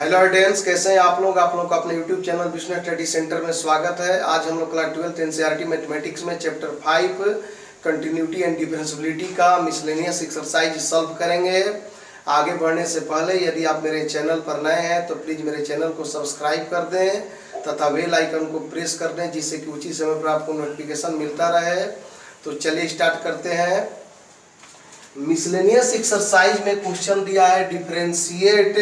Hello students, कैसे हैं आप लोग का अपने YouTube channel Vishnu study centre में स्वागत है। आज हम लोग क्लास 12th एनसीईआरटी मैथमेटिक्स में चैप्टर 5 कंटिन्यूटी एंड डिफरेंशियबिलिटी का मिसलेनियस एक्सरसाइज सॉल्व करेंगे। आगे बढ़ने से पहले यदि आप मेरे चैनल पर नए हैं तो प्लीज़ मेरे चैनल को सब्सक्राइब कर दें तथा बेल आइकन को प्रेस कर दें, जिससे कि उचित समय पर आपको नोटिफिकेशन मिलता रहे। तो चलिए स्टार्ट करते हैं। मिसलेनियस एक्सरसाइज में क्वेश्चन दिया है differentiate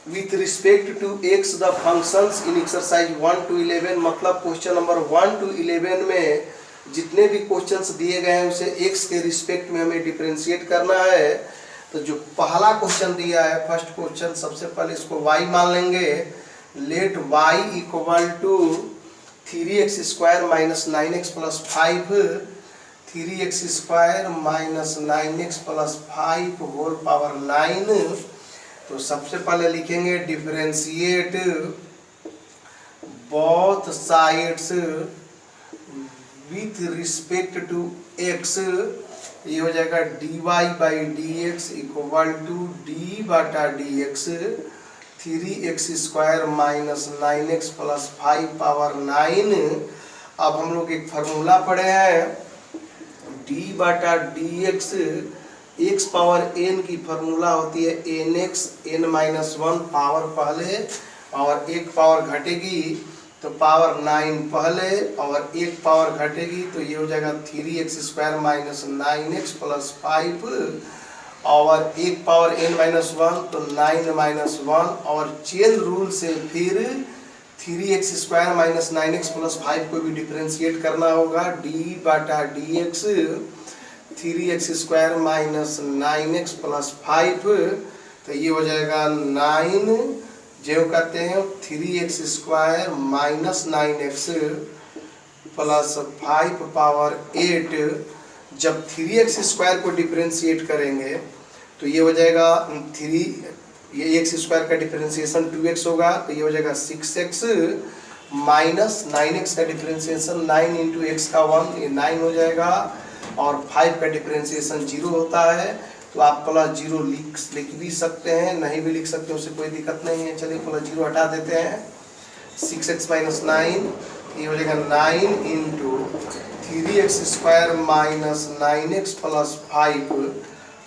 with respect to x the functions in exercise 1 to 11। मतलब क्वेश्चन नंबर 1 to 11 में जितने भी क्वेश्चंस दिए गए हैं उसे x के रिस्पेक्ट में हमें डिफरेंशिएट करना है। तो जो पहला क्वेश्चन दिया है, फर्स्ट क्वेश्चन, सबसे पहले इसको y मान लेंगे। Let y equal to 3x square minus 9x plus 5, 3x square minus 9x plus 5 whole power 9। तो सबसे पहले लिखेंगे differentiate both sides with respect to x। ये हो जाएगा dy by d x equal to d बटा d x 3x square minus 9x plus 5 power 9। अब हम लोग एक फार्मूला पढ़े हैं, डी बटा d x x power n की फार्मूला होती है nx n माइनस 1। पावर पहले और एक पावर घटेगी तो पावर 9 पहले और एक पावर घटेगी तो ये हो जाएगा 3x square minus 9x plus 5 और एक पावर n माइनस 1 तो 9 माइनस 1 और चेन रूल से फिर 3x square minus 9x plus 5 को भी डिफरेंशिएट करना होगा। डी बटा d x 3x square minus 9x plus 5, तो ये हो जाएगा 9 जो कहते हैं 3x square minus 9x plus 5 power 8। जब 3x स्क्वायर को डिफरेंशिएट करेंगे तो ये हो जाएगा 3, ये x स्क्वायर का डिफरेंशिएशन 2x होगा तो ये हो जाएगा 6x माइनस 9x का डिफरेंशिएशन 9 इंटू एक्स का 1, ये 9 हो जाएगा और 5 का डिफरेंशिएशन 0 होता है। तो आप प्लस 0 लिख भी सकते हैं, नहीं भी लिख सकते, उससे कोई दिक्कत नहीं है। चलिए प्लस 0 हटा देते हैं। 6x माइनस 9 ये हो जाएगा 9 into 3x square minus 9x plus 5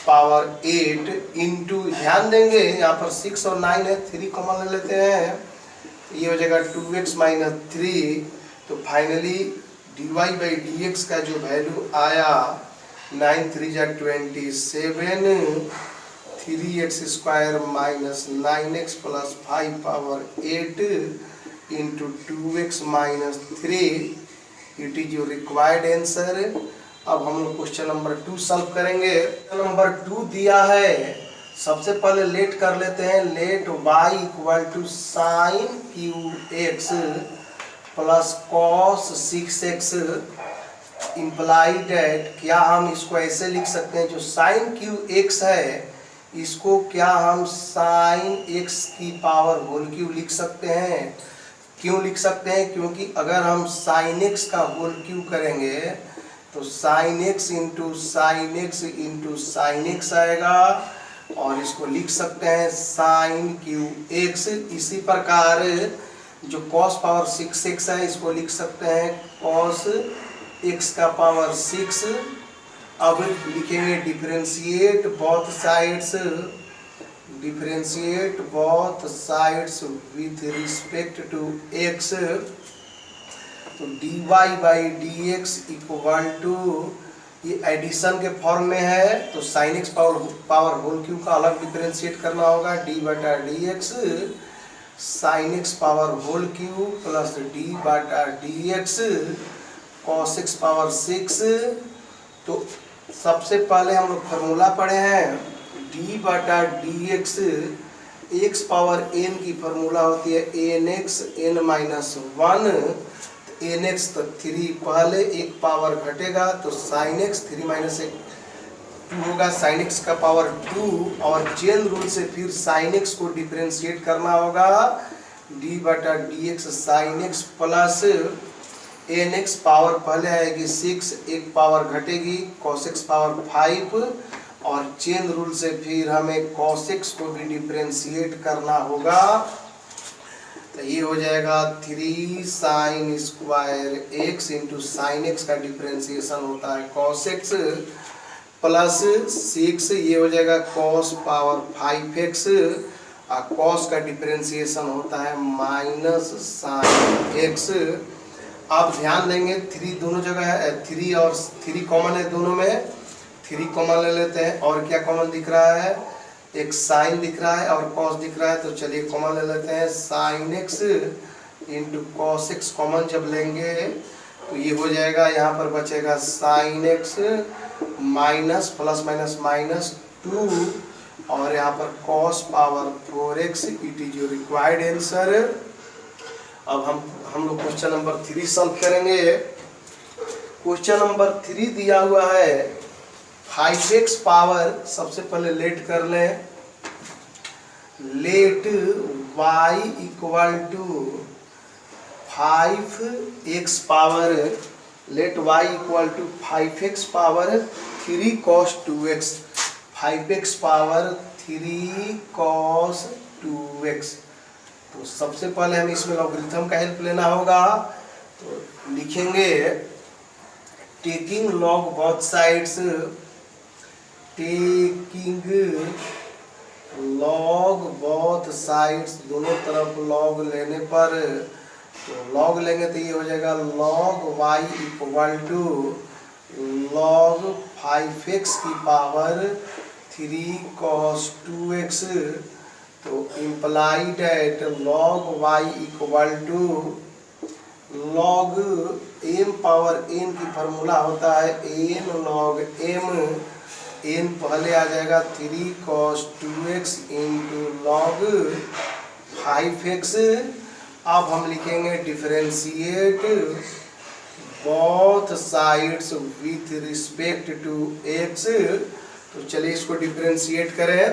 power 8 into, ध्यान देंगे यहाँ पर 6 और 9 है, 3 कॉमन ले लेते हैं, ये हो जाएगा 2x माइनस 3। तो finally dy by d x का जो वैल्यू आया 9 3 जा 27, 3x square minus 9x plus 5 power 8 into 2x minus 3, it is your required answer. अब हम लोग क्वेश्चन नंबर 2 सॉल्व करेंगे। क्वेश्चन नंबर 2 दिया है, सबसे पहले लेट कर लेते हैं। Let y equal to sine cube x plus cos 6x imply that, क्या हम इसको ऐसे लिख सकते हैं, जो साइन क्यू एक्स है इसको क्या हम साइन x की पावर होल क्यू लिख सकते हैं। क्यों लिख सकते हैं, क्योंकि अगर हम साइन x का होल क्यू करेंगे तो sine x into sine x आएगा और इसको लिख सकते हैं साइन क्यू एक्स। इसी प्रकार जो cos पावर 6x है इसको लिख सकते हैं cos x का पावर 6। अब लिखेंगे differentiate both sides with respect to x। तो dy by d x equal to, ये एडिशन के फॉर्म में है तो sine x power whole cube का अलग डिफरेंशिएट करना होगा। डी बटा d x sine x power whole cube plus d बटा d x cos x power 6। तो सबसे पहले हम लोग फार्मूला पढ़े हैं, डी बटा d x x power n की फार्मूला होती है nx n माइनस 1। nx तो 3 पहले एक पावर घटेगा तो साइन x 3 माइनस 2 होगा, साइन x का पावर 2 और चेन रूल से फिर साइन x को डिफरेंशिएट करना होगा। d बटा d x sine x plus nx power पहले आएगी 6, एक पावर घटेगी cos x पावर 5 और चेन रूल से फिर हमें cos x को भी डिफरेंशिएट करना होगा। तो ये हो जाएगा 3 sin square x into sine x का डिफरेंशिएशन होता है cos x प्लस 6, ये हो जाएगा cos पावर 5x और cos का डिफरेंशिएशन होता है माइनस साइन x। आप ध्यान देंगे 3 दोनों जगह है, 3 और 3 कॉमन है दोनों में, 3 कॉमन ले लेते हैं। और क्या कॉमन दिख रहा है, एक साइन दिख रहा है और cos दिख रहा है, तो चलिए कॉमन ले लेते हैं। Sine x into cos x common जब लेंगे तो ये हो जाएगा, यहाँ पर बचेगा sine x minus plus minus minus 2 और यहाँ पर cos power 4x। It is your required answer. अब हम लोग क्वेश्चन नंबर 3 सॉल्व करेंगे। क्वेश्चन नंबर 3 दिया हुआ है 5x पावर, सबसे पहले लेट कर लें, let y equal to 5x power, let y equal to 5x power 3 cos 2x, 5x power 3 cos 2x। तो सबसे पहले हमें इसमें लॉगरिथम का हेल्प लेना होगा। तो लिखेंगे taking log both sides, taking log both sides, दोनों तरफ लॉग लेने पर, तो लॉग लेंगे तो ये हो जाएगा log y equal to log 5x की पावर 3 cos 2x। तो implied at log y equal to log m power n की फार्मूला होता है n लॉग m, n पहले आ जाएगा 3 cos 2x into log 5x। अब हम लिखेंगे differentiate both sides with respect to x। तो चलिए इसको डिफरेंशिएट करें,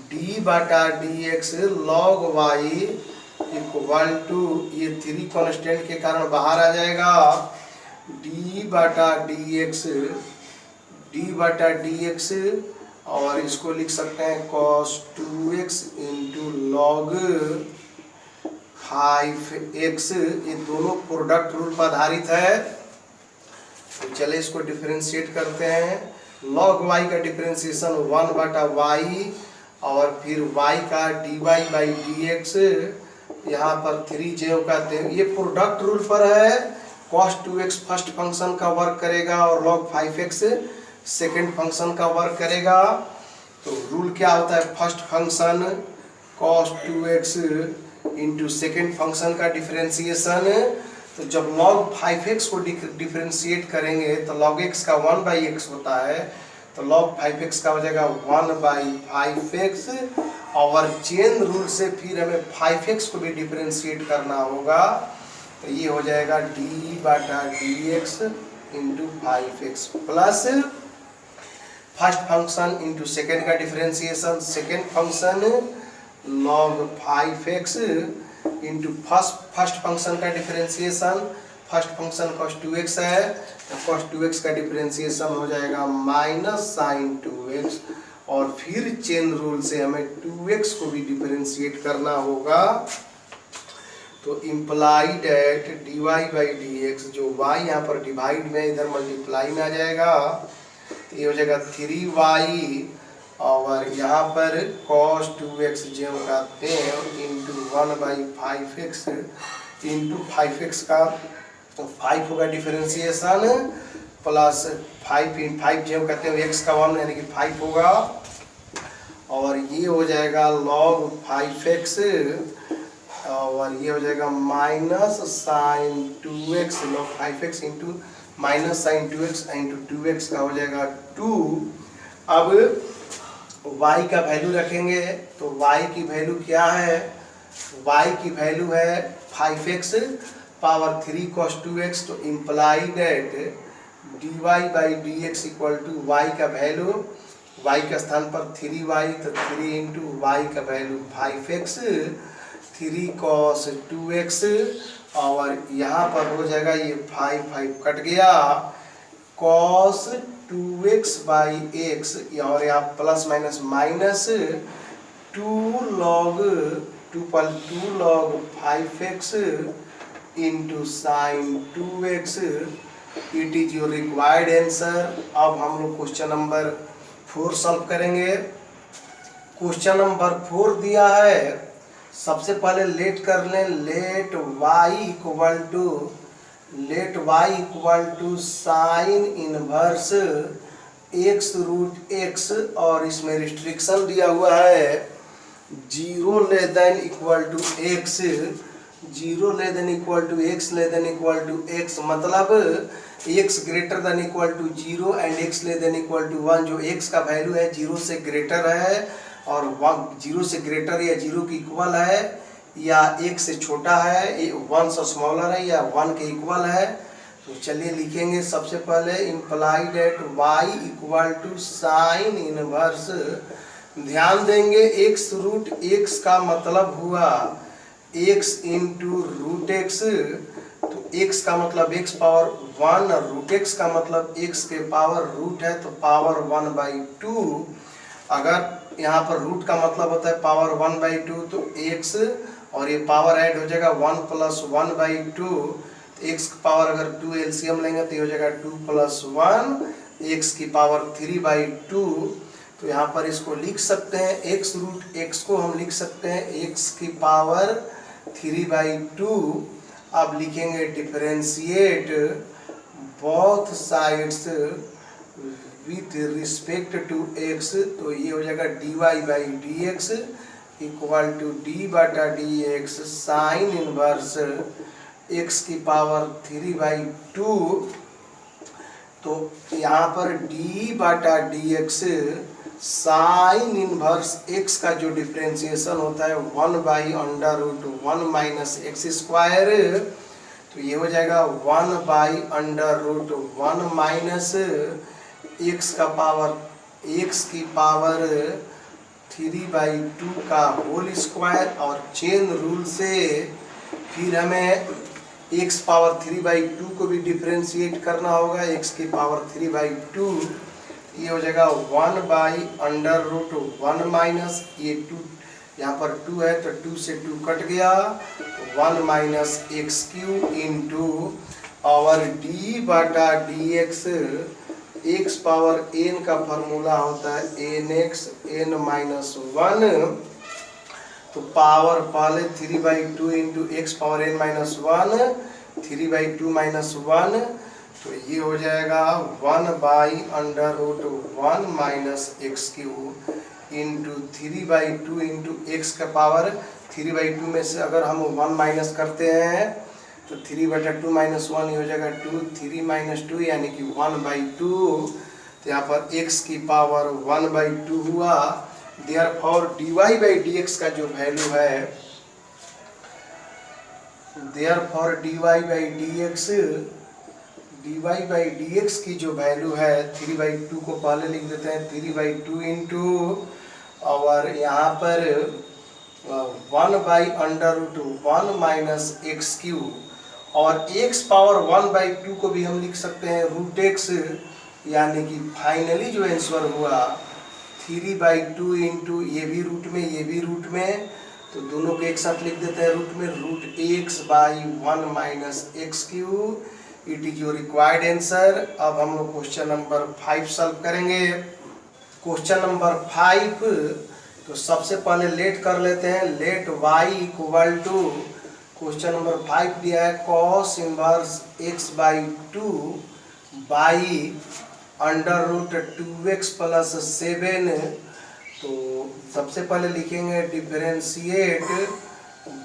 d बटा d x log y equal to, ये 3 कॉन्स्टेंट के कारण बाहर आ जाएगा, d बटा डी एक्स और इसको लिख सकते हैं cos 2x into log 5x। ये दोनों प्रोडक्ट रूल पर आधारित है। तो चले इसको डिफरेंशिएट करते हैं। लॉग y का डिफरेंशिएशन 1 बटा y और फिर y का dy बाई डी एक्स, यहाँ पर 3 j कहते हैं, ये प्रोडक्ट रूल पर है। cos 2x फर्स्ट फंक्शन का वर्क करेगा और log 5x सेकेंड फंक्शन का वर्क करेगा। तो रूल क्या होता है, first function cos 2x into second function का डिफरेंशिएशन। तो जब log 5x को डिफरेंशिएट करेंगे तो log x का 1 बाई एक्स होता है, तो log 5x का हो जाएगा 1 बाई 5x और चेन रूल से फिर हमें 5x को भी डिफरेंशिएट करना होगा। तो ये हो जाएगा d बटा d x into 5x plus first function into second का differentiation, second function log 5x into first function का differentiation, first function cos 2x है तो cos 2x का डिफरेंशिएशन हो जाएगा माइनस साइन 2x और फिर चेन रूल से हमें 2x को भी डिफरेंशिएट करना होगा। तो implied eight dy by d x, जो y यहाँ पर डिवाइड में इधर मल्टीप्लाई में आ जाएगा, तो ये हो जाएगा 3y और यहाँ पर cos 2x जो कहते हैं into 1 by 5x into 5x का, तो 5 होगा डिफरेंशिएशन प्लस 5 जो कहते हैं x का 1 यानी कि 5 होगा और ये हो जाएगा log 5x और ये हो जाएगा minus sine 2x log 5x into minus sine 2x into 2x का हो जाएगा 2। अब y का वैल्यू रखेंगे तो y की वैल्यू क्या है, y की वैल्यू है 5x पावर 3 cos 2x। तो implied eight dy by d x equal to y का वैल्यू, y के स्थान पर 3y तो 3 इंटू वाई का वैल्यू 5x 3 cos 2x और यहाँ पर हो जाएगा ये 5 कट गया cos 2x बाई एक्स, और यहाँ plus minus minus 2 log 5x into sine 2x, it is your required answer. अब हम लोग क्वेश्चन नंबर 4 सॉल्व करेंगे। क्वेश्चन नंबर 4 दिया है, सबसे पहले लेट कर लें, let y equal to sine inverse x root x, और इसमें रिस्ट्रिक्शन दिया हुआ है 0 less than equal to x, 0 less than equal to x less than equal to x, मतलब x greater than equal to 0 and x less than equal to 1। जो x का value है 0 से ग्रेटर है और 0 से ग्रेटर या 0 के इक्वल है, या 1 से छोटा है, 1 से स्मॉलर है, या 1 के इक्वल है। तो चलिए लिखेंगे सबसे पहले imply that y equal to sine inverse. ध्यान देंगे x रूट x का मतलब हुआ x इंटू रूट x, तो x का मतलब x पावर 1 और रूट x का मतलब x के पावर रूट है तो पावर 1/2। अगर यहाँ पर रूट का मतलब होता है पावर 1/2, तो x और ये पावर ऐड हो जाएगा 1 + 1/2, x की पावर अगर 2 एलसीएम लेंगे तो ये हो जाएगा 2 + 1 x की पावर 3/2। तो यहाँ पर इसको लिख सकते हैं, x रूट x को हम लिख सकते हैं x की पावर 3/2। अब लिखेंगे differentiate both sides with respect to x, तो ये हो जाएगा dy/dx equal to d/dx sine inverse x की पावर 3/2। तो यहाँ पर d/dx साइन इनवर्स x का जो डिफरेंशिएशन होता है 1/√1 माइनस एक्स स्क्वायर, तो ये हो जाएगा 1/√1 माइनस x की पावर 3/2 का होल स्क्वायर। और चेन रूल से फिर हमें x पावर 3/2 को भी डिफरेंशिएट करना होगा, x की पावर 3/2, ये हो जाएगा 1/√1 माइनस ये 2, यहाँ पर 2 है तो 2 से 2 कट गया, 1 माइनस x³ इंटू और d/dx, x पावर n का फॉर्मूला होता है nx n-1, तो पावर पहले 3/2 into x power n-1, 3/2 minus 1, तो ये हो जाएगा 1/√1 minus x³ into 3/2 into x का पावर 3/2 में से अगर हम 1 माइनस करते हैं तो 3/2 माइनस 1 ये हो जाएगा 2, 3 - 2 यानी कि 1/2। तो यहाँ पर x की पावर 1/2 हुआ। देयरफॉर dy/dx का जो वैल्यू है, देयरफॉर dy/dx की जो वैल्यू है 3/2 को पहले लिख देते हैं 3/2 इंटू और यहाँ पर 1/√1 माइनस x³ और x पावर 1/2 को भी हम लिख सकते हैं रूट x, यानी कि फाइनली जो आंसर हुआ 3/2 इंटू ये भी रूट में ये भी रूट में, तो दोनों को एक साथ लिख देते हैं रूट में, √x/1 minus x³। It is your required answer. अब हम लोग क्वेश्चन नंबर 5 सॉल्व करेंगे। क्वेश्चन नंबर 5, तो सबसे पहले लेट कर लेते हैं, let y equal to, question number 5 दिया है cos inverse x/2 by √2x + 7। तो सबसे पहले लिखेंगे differentiate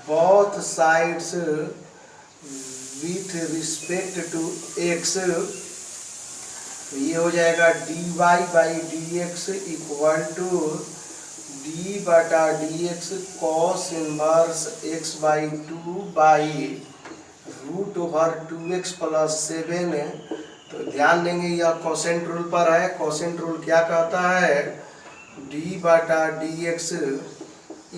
both sides with respect to x, तो ये हो जाएगा dy/dx equal to d/dx cos inverse x/2 by √2x + 7। तो ध्यान देंगे यह कोसेंट रूल पर है। कोसेंट रूल क्या कहता है, d/dx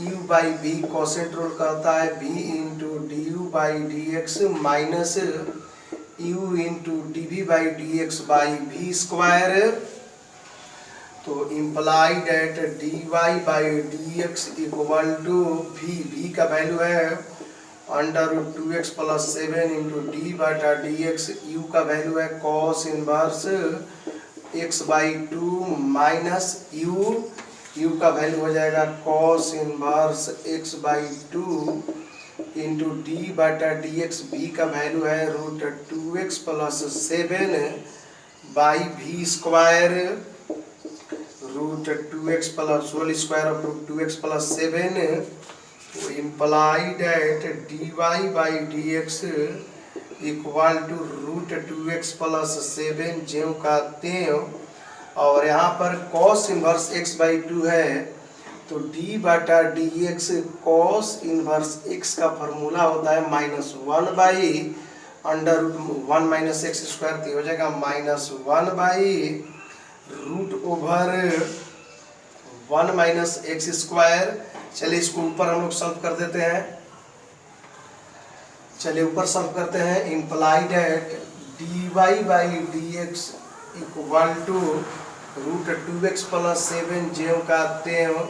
u/v, कोसेंट रूल कहता है v into du/dx minus u into d v by d x by we square. तो implied that d y by d x equal to v का value है under root 2x plus 7 into d बटा d x. U का value है cos inverse x by 2 minus u का value हो जाएगा cos inverse x by 2 into d बटा d x. B का वैल्यू है root 2x plus 7 by we square root 2x plus whole square of root 2x plus 7। तो implied that d y by d x equal to root 2x plus 7 ज्यों का त्यों। और यहाँ पर cos inverse x by 2 है तो d बटा d x cos inverse x का फॉर्मूला होता है -1 by under root 1 minus x square. तो हो जाएगा -1 by root over 1 minus x square. चलिए इसको ऊपर हम लोग सॉल्व कर देते हैं। चलिए ऊपर सॉल्व करते हैं। Implies that d y by d x equal to root 2x plus 7 ज्यों का त्यों।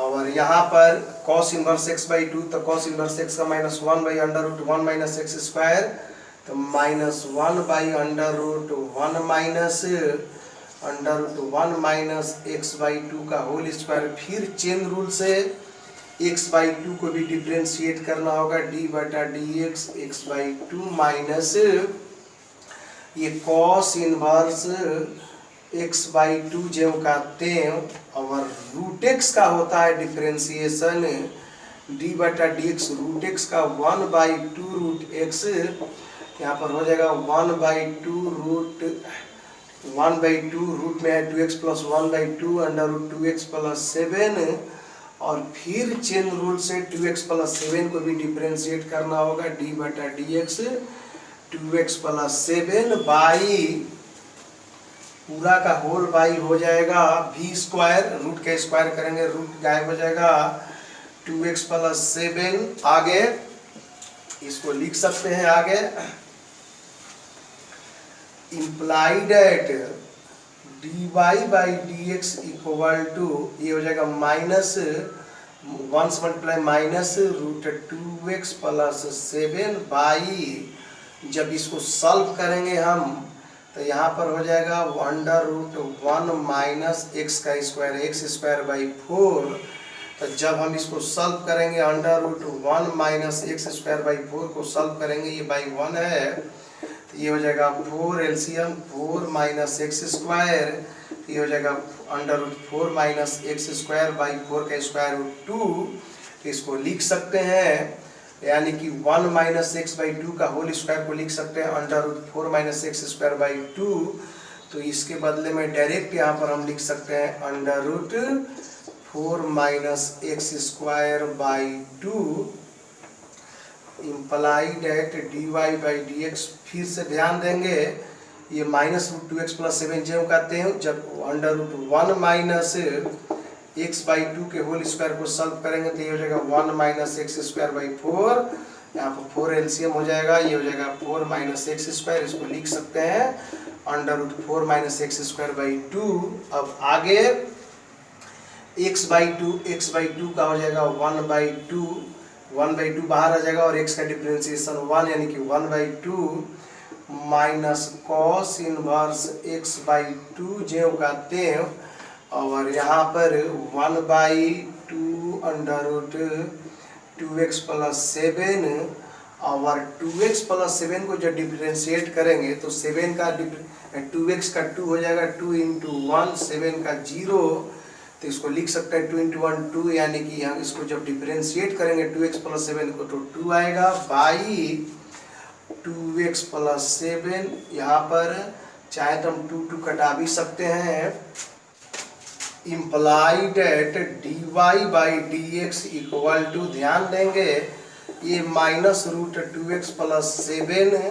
और यहाँ पर कॉस इनवर्स x बाई 2 तो कॉस इनवर्स x का -1 by under root 1 minus x square. तो -1 by under root 1 minus under root 1 minus x by 2 का होल स्क्वायर। फिर चेन रूल से x बाई 2 को भी डिफ्रेंशिएट करना होगा d बटा डी एक्स बाई 2 माइनस ये कॉस इनवर्स x बाई 2 ज्यों का त्यों। और रूट x का होता है डिफ्रेंशिएशन d बटा डी एक्स रूट x का 1 बाई 2 रूट x। यहाँ पर हो जाएगा 1 बाई 2 रूट 1 बाई 2 रूट में है 2x plus 1 by 2 under root 2x plus 7। और फिर चेन रूल से 2x प्लस 7 को भी डिफ्रेंशिएट करना होगा d बटा d x 2x plus 7 by पूरा का होल बाई हो जाएगा v स्क्वायर। रूट का स्क्वायर करेंगे रूट गायब हो जाएगा 2x प्लस 7। आगे इसको लिख सकते हैं आगे implies that d y by d x equal to ये हो जाएगा माइनस 1 से multiply minus root 2x plus 7 by जब इसको सॉल्व करेंगे हम तो यहाँ पर हो जाएगा अंडर रूट 1 माइनस एक्स का स्क्वायर एक्स स्क्वायर बाई 4। तो जब हम इसको सॉल्व करेंगे under root 1 minus x square by 4 को सॉल्व करेंगे ये बाई 1 है तो ये हो जाएगा 4 एलसीएम 4 माइनस एक्स स्क्वायर। ये हो जाएगा under root 4 minus x square by 4 का स्क्वायर रूट 2। तो इसको लिख सकते हैं यानी कि 1 माइनस एक्स बाई 2 का होल स्क्वायर को लिख सकते हैं under root 4 minus x square by 2। तो इसके बदले में डायरेक्ट यहाँ पर हम लिख सकते हैं under root 4 minus x square by 2 implies that d y by d x. फिर से ध्यान देंगे ये माइनस रूट 2x प्लस 7 ज्यों कहते हैं जब under root 1 minus x by 2 के होल स्क्वायर को सॉल्व करेंगे तो ये हो जाएगा 1 माइनस एक्स स्क्वायर बाई 4। यहाँ पर 4 एलसीएम हो जाएगा ये हो जाएगा 4 माइनस एक्स स्क्वायर। इसको लिख सकते हैं under root 4 minus x square by 2। अब आगे एक्स बाई 2 का हो जाएगा 1 बाई 2 बाहर आ जाएगा और x का डिफरेंशिएशन 1 यानी कि 1 by 2 minus cos inverse x by 2 ज्यों का त्यों। और यहाँ पर 1 by 2 under root 2x plus 7 और 2x प्लस 7 को जब डिफरेंशिएट करेंगे तो 7 का 2x का 2 हो जाएगा 2 इंटू 1 7 का 0। तो इसको लिख सकते हैं 2 इंटू 1 2 यानी कि हम इसको जब डिफरेंशिएट करेंगे 2x प्लस 7 को तो 2 आएगा बाई 2x प्लस 7। यहाँ पर चाहे तो हम 2 कटा भी सकते हैं। Implies that d y by d x equal to ध्यान देंगे ये माइनस रूट 2x प्लस 7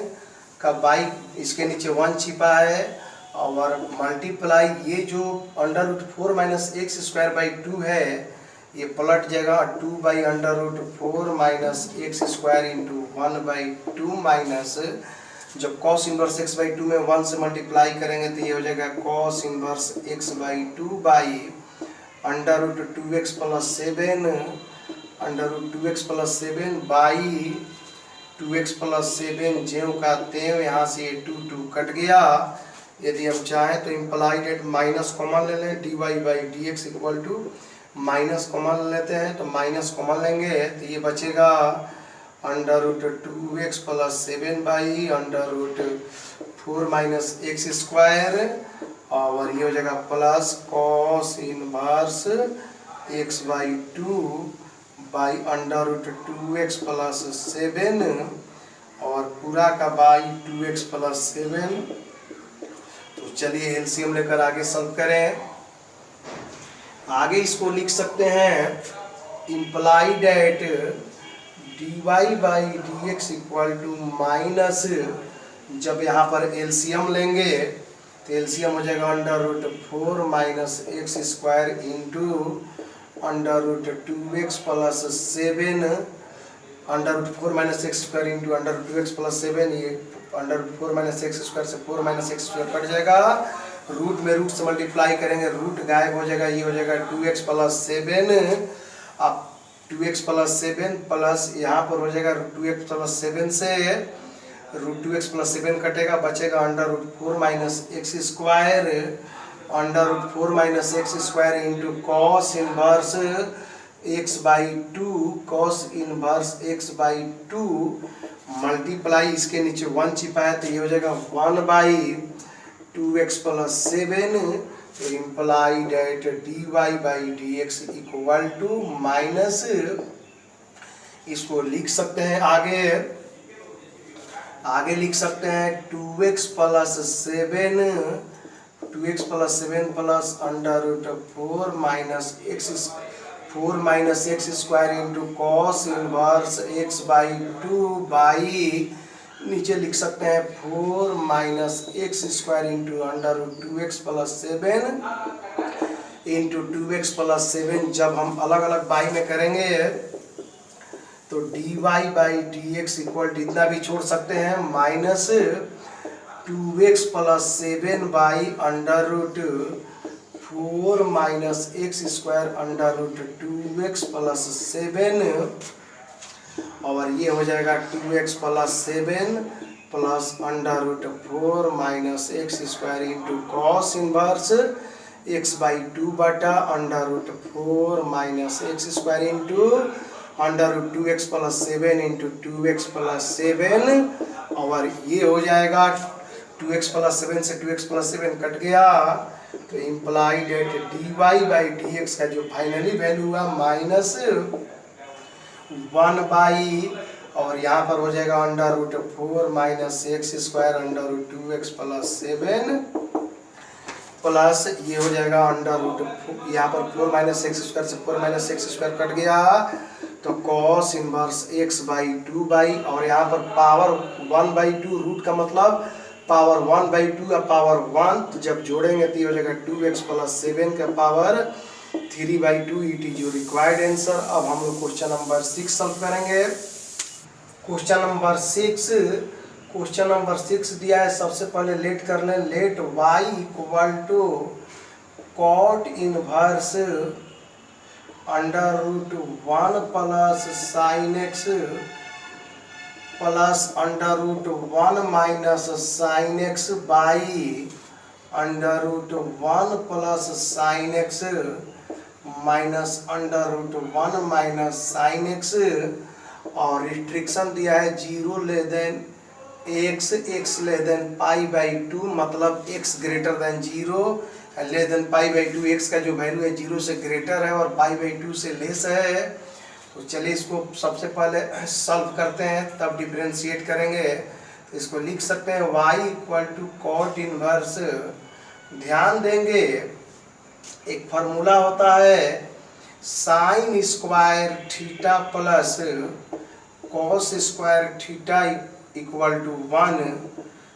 का बाई इसके नीचे 1 छिपा है और मल्टीप्लाई ये जो under root 4 minus x square by 2 है ये पलट जाएगा 2 by under root 4 minus x square into 1 by 2 minus जब cos इनवर्स x बाई 2 में 1 से मल्टीप्लाई करेंगे तो ये हो जाएगा cos inverse x by 2 by under root 2x plus 7 under root 2x plus 7 by 2x plus 7 ज्यों का त्यों, यहाँ से ये 2 कट गया। यदि हम चाहें तो इम्प्लाइड एट माइनस कॉमन ले लें, dy by d x equal to minus common लेते हैं तो माइनस कॉमन लेंगे तो ये बचेगा under root 2x plus 7 by under root 4 minus x square, और ये हो जाएगा plus cos inverse x by 2 by under root 2x plus 7 और पूरा का बाई 2x प्लस 7। तो चलिए एलसीएम लेकर आगे सॉल्व करें। आगे इसको लिख सकते हैं implies eight dy by d x equal to minus, जब यहाँ पर एलसीएम लेंगे तो एलसीएम हो जाएगा under root 4 minus x square into under root 2x plus 7 under root 4 minus x square into under root 2x plus 7, ये under root 4 minus x square से 4 minus x square कट जाएगा, रूट में root से multiply करेंगे, root गायब हो जाएगा, ये हो जाएगा 2x प्लस 7। अब 2x प्लस 7 प्लस यहाँ पर हो जाएगा 2x प्लस 7 से रूट 2x प्लस 7 कटेगा, बचेगा under root 4 minus x square under root 4 minus x square into cos inverse x by 2, cos inverse x by 2 multiply, इसके नीचे 1 छिपा है तो ये हो जाएगा 1 बाई 2x प्लस 7, तो implied eight dy by d x equal to minus, इसको लिख सकते हैं आगे लिख सकते हैं 2x plus 7 plus under root 4 minus x square into cos inverse x by 2 by नीचे लिख सकते हैं 4 minus x square into under root 2x plus 7 into 2x plus 7। जब हम अलग अलग बाई में करेंगे तो dy by d x equal to इतना भी छोड़ सकते हैं minus 2x plus 7 by under root 4 minus x square under root 2x plus 7, और ये हो जाएगा 2x plus 7 plus under root 4 minus x square into cos inverse x by 2 बटा under root 4 minus x square into under root 2x plus 7 into 2x plus 7, और ये हो जाएगा 2x plus 7 से 2x प्लस 7 कट गया, तो implied eight dy by d x का जो फाइनली वैल्यू हुआ माइनस 1 बाई, और यहाँ पर हो जाएगा under root 4 minus x square under root 2x plus 7 plus ये हो जाएगा अंडर रूट, यहाँ पर 4 माइनस एक्स स्क्वायर से 4 माइनस एक्स स्क्वायर कट गया तो cos inverse x by 2 by, और यहाँ पर पावर 1 बाई 2, रूट का मतलब पावर 1 बाई 2 या पावर 1, तो जब जोड़ेंगे तो ये हो जाएगा 2x प्लस 7 का power 3 by 2, it is your required answer. अब हम लोग क्वेश्चन नंबर 6 सॉल्व करेंगे। क्वेश्चन नंबर 6 दिया है, सबसे पहले लेट कर लें, let y equal to cot inverse under root 1 plus sine x plus under root 1 minus sine x by under root 1 plus sine x minus under root 1 minus sine x, और restriction दिया है 0 ले then x, x ले than pi by 2, मतलब x greater than 0 ले than pi by 2, x का जो value है 0 से ग्रेटर है और पाई बाई 2 से लेस है। तो चलिए इसको सबसे पहले सॉल्व करते हैं, तब डिफरेंशिएट करेंगे। तो इसको लिख सकते हैं y equal to cot inverse, ध्यान देंगे एक फार्मूला होता है sine square theta plus cos square theta equal to 1,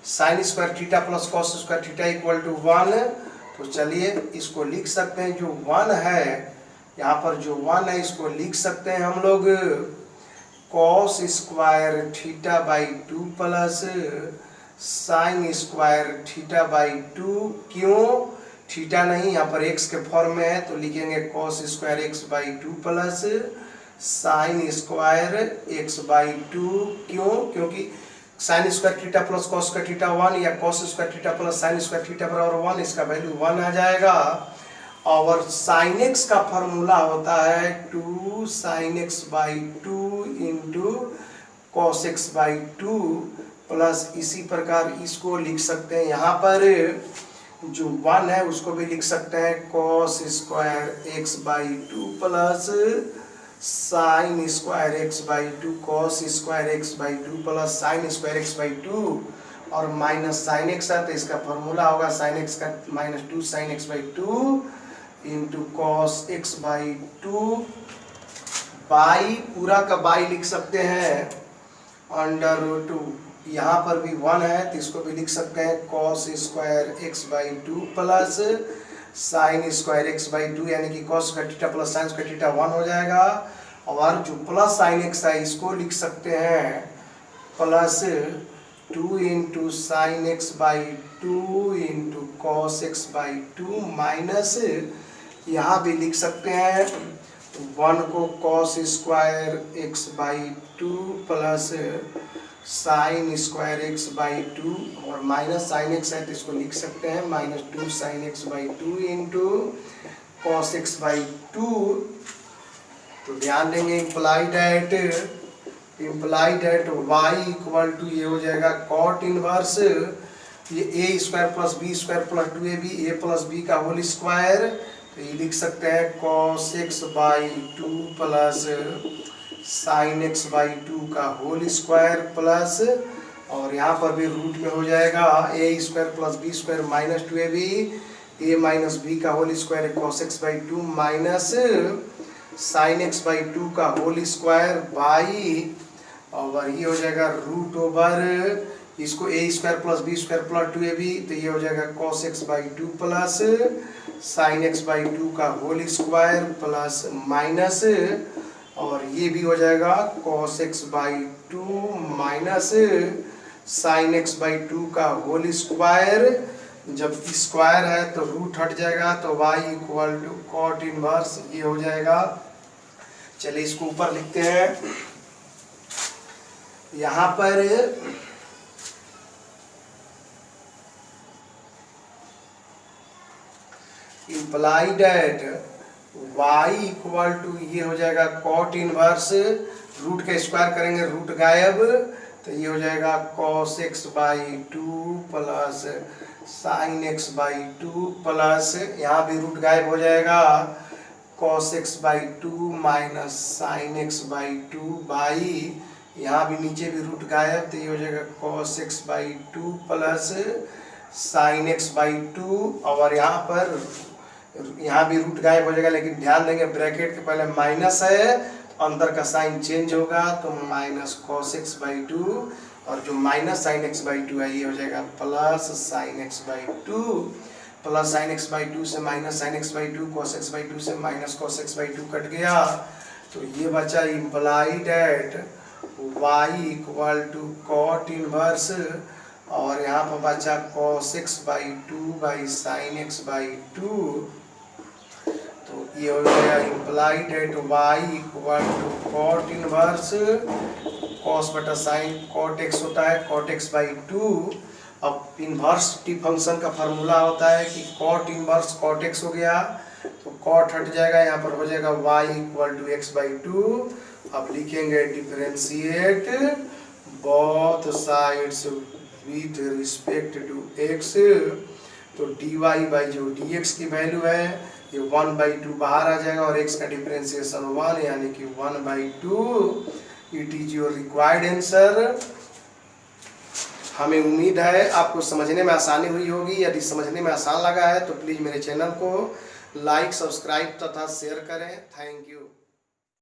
sine square theta plus cos square theta equal to 1। तो चलिए इसको लिख सकते हैं, जो 1 है यहाँ पर जो 1 है इसको लिख सकते हैं हम लोग cos square theta by 2 plus sign square theta by 2। क्यों थीटा नहीं, यहाँ पर एक्स के फॉर्म में है तो लिखेंगे cos square x by 2 plus sine square x by 2। क्यों, क्योंकि sign square theta plus cos square theta 1 या cos square theta plus sign square theta बराबर 1, इसका वैल्यू 1 आ जाएगा। और साइन एक्स का फॉर्मूला होता है 2 sine x by 2 into cos x by 2 plus इसी प्रकार इसको लिख सकते हैं, यहाँ पर जो 1 है उसको भी लिख सकते हैं cos square x by 2 plus sine square x by 2 cos square x by 2 plus sine square x by 2 और माइनस साइन एक्स है तो इसका फॉर्मूला होगा साइन एक्स का minus 2 sine x by 2 into cos x by 2 by पूरा का by लिख सकते हैं अंडर रूट 2। यहाँ पर भी 1 है तो इसको भी लिख सकते हैं cos square x by 2 plus sine square x by 2 यानी कि cos square theta plus sign square theta 1 हो जाएगा। और जो प्लस साइन एक्स है इसको लिख सकते हैं plus 2 into sine x by 2 into cos x by 2 minus यहाँ भी लिख सकते हैं 1 को cos square x by 2 plus sine square x by 2 और माइनस साइन एक्स है तो इसको लिख सकते हैं minus 2 sine x by 2 into cos x by 2। तो ध्यान देंगे implies that y equal to ये हो जाएगा कॉट इनवर्स ये a square plus b square plus 2ab a plus b का होल स्क्वायर, तो ये लिख सकते हैं cos x by 2 plus sine x by 2 का होल स्क्वायर प्लस और यहाँ पर भी रूट में हो जाएगा a square plus b square minus 2ab a minus b का whole square cos x by 2 minus sine x by 2 का होल स्क्वायर बाई और ये हो जाएगा रूट ओवर इसको a square plus b square plus 2ab तो ये हो जाएगा cos x by 2 plus sine x by 2 का होल स्क्वायर प्लस माइनस और ये भी हो जाएगा cos x by 2 minus sine x by 2 का होल स्क्वायर। जब स्क्वायर है तो रूट हट जाएगा तो y equal to cot inverse ये हो जाएगा। चलिए इसको ऊपर लिखते हैं। यहाँ पर implies that y equal to ये हो जाएगा कॉट इनवर्स रूट का स्क्वायर करेंगे रूट गायब तो ये हो जाएगा cos x by 2 plus sine x by 2 plus यहाँ भी रूट गायब हो जाएगा cos x by 2 minus sine x by 2 by यहाँ भी नीचे भी रूट गायब तो ये हो जाएगा cos x by 2 plus sine x by 2 और यहाँ भी रूट गायब हो जाएगा लेकिन ध्यान देंगे ब्रैकेट के पहले माइनस है अंदर का साइन चेंज होगा तो माइनस cos x बाई 2 और जो माइनस साइन एक्स बाई 2 है ये हो जाएगा plus sine x by 2 plus sine x by 2 से minus sine x by 2 cos x by 2 से माइनस cos x बाई 2 कट गया तो ये बचा implies that y equal to cot inverse और यहाँ पर बचा cos x by 2 by sine x by 2 तो ये हो गया implies that y equal to cot inverse cos बटा साइन cot x होता है cot x बाई 2। अब इन्वर्स टी फंक्शन का फार्मूला होता है कि cot इनवर्स cot x हो गया तो cot हट जाएगा यहाँ पर हो जाएगा y equal to x by 2। अब लिखेंगे differentiate both sides with respect to x तो dy बाई जो dx की वैल्यू है ये 1/2 बाहर आ जाएगा और x का डिफरेंशिएशन 1 यानी कि 1/2। It is your required answer. हमें उम्मीद है आपको समझने में आसानी हुई होगी। यदि समझने में आसान लगा है तो प्लीज़ मेरे चैनल को लाइक सब्सक्राइब तथा शेयर करें। Thank you.